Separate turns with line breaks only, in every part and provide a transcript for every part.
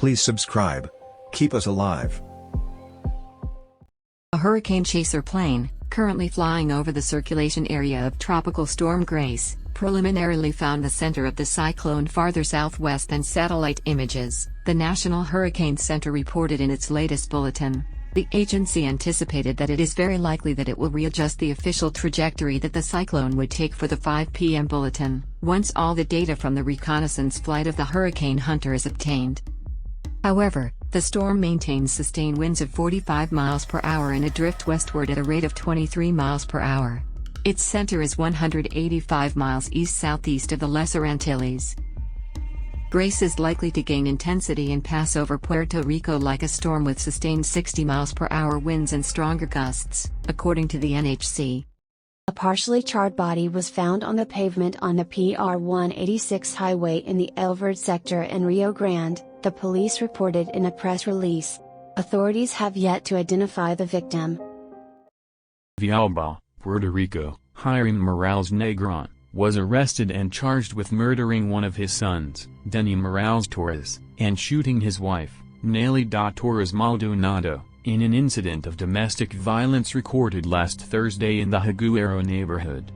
Please subscribe. Keep us alive.
A hurricane chaser plane, currently flying over the circulation area of Tropical Storm Grace, preliminarily found the center of the cyclone farther southwest than satellite images, the National Hurricane Center reported in its latest bulletin. The agency anticipated that it is very likely that it will readjust the official trajectory that the cyclone would take for the 5 p.m. bulletin, once all the data from the reconnaissance flight of the Hurricane Hunter is obtained. However, the storm maintains sustained winds of 45 miles per hour and a drift westward at a rate of 23 miles per hour. Its center is 185 miles east-southeast of the Lesser Antilles. Grace is likely to gain intensity and pass over Puerto Rico like a storm with sustained 60 miles per hour winds and stronger gusts, according to the NHC.
A partially charred body was found on the pavement on the PR 186 highway in the El Verde sector in Rio Grande, the police reported in a press release. Authorities have yet to identify the victim.
Villalba, Puerto Rico, Hiram Morales Negron, was arrested and charged with murdering one of his sons, Denny Morales Torres, and shooting his wife, Nelly Torres Maldonado, in an incident of domestic violence recorded last Thursday in the Higuero neighborhood.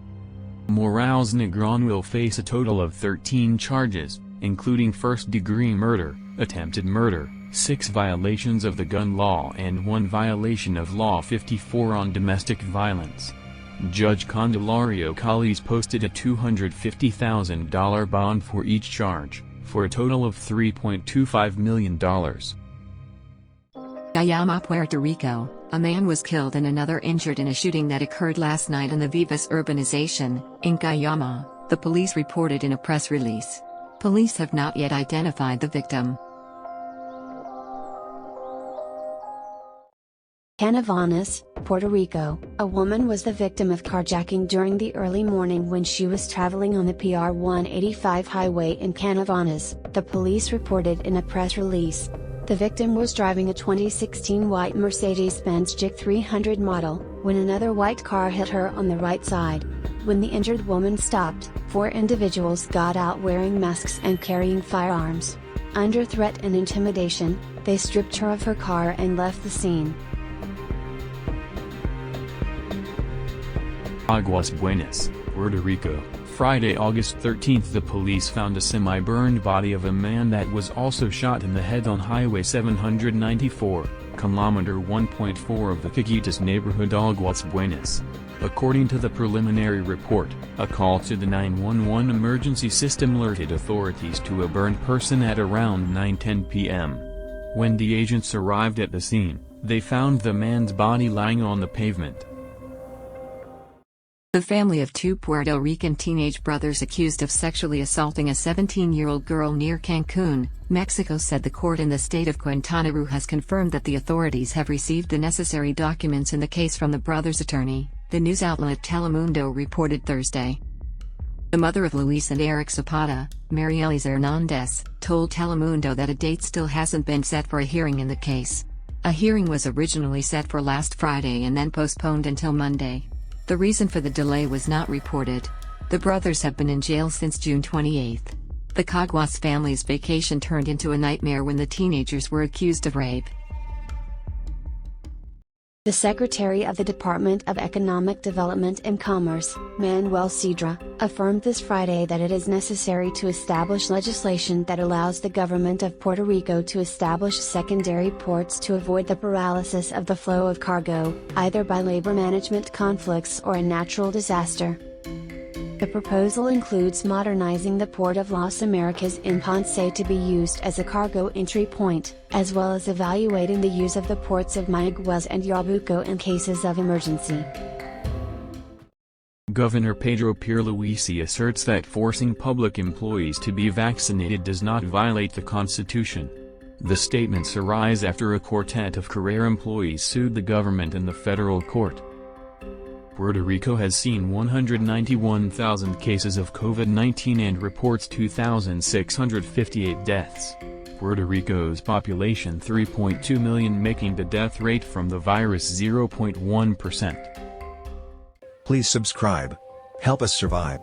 Morales Negron will face a total of 13 charges, including first-degree murder, attempted murder, 6 violations of the gun law and 1 violation of Law 54 on domestic violence. Judge Candelario Calles posted a $250,000 bond for each charge, for a total of $3.25 million.
Cayama, Puerto Rico, a man was killed and another injured in a shooting that occurred last night in the Vivas urbanization, in Cayama, the police reported in a press release. Police have not yet identified the victim.
Canavanas, Puerto Rico, a woman was the victim of carjacking during the early morning when she was traveling on the PR 185 highway in Canavanas, the police reported in a press release. The victim was driving a 2016 white Mercedes-Benz JIC 300 model, when another white car hit her on the right side. When the injured woman stopped, 4 individuals got out wearing masks and carrying firearms. Under threat and intimidation, they stripped her of her car and left the scene.
Aguas Buenas, Puerto Rico, Friday, August 13. The police found a semi-burned body of a man that was also shot in the head on Highway 794, kilometer 1.4 of the Caguitas neighborhood Aguas Buenas. According to the preliminary report, a call to the 911 emergency system alerted authorities to a burned person at around 9:10 p.m. When the agents arrived at the scene, they found the man's body lying on the pavement.
The family of 2 Puerto Rican teenage brothers accused of sexually assaulting a 17-year-old girl near Cancun, Mexico said the court in the state of Quintana Roo has confirmed that the authorities have received the necessary documents in the case from the brothers' attorney, the news outlet Telemundo reported Thursday. The mother of Luis and Erick Zapata, Marielis Hernandez, told Telemundo that a date still hasn't been set for a hearing in the case. A hearing was originally set for last Friday and then postponed until Monday. The reason for the delay was not reported. The brothers have been in jail since June 28. The Caguas family's vacation turned into a nightmare when the teenagers were accused of rape.
The Secretary of the Department of Economic Development and Commerce, Manuel Cedra, affirmed this Friday that it is necessary to establish legislation that allows the government of Puerto Rico to establish secondary ports to avoid the paralysis of the flow of cargo, either by labor management conflicts or a natural disaster. The proposal includes modernizing the Port of Las Americas in Ponce to be used as a cargo entry point, as well as evaluating the use of the ports of Mayagüez and Yabuco in cases of emergency.
Governor Pedro Pierluisi asserts that forcing public employees to be vaccinated does not violate the Constitution. The statements arise after a quartet of career employees sued the government in the federal court. Puerto Rico has seen 191,000 cases of COVID-19 and reports 2,658 deaths. Puerto Rico's population 3.2 million, making the death rate from the virus 0.1%.
Please subscribe. Help us survive.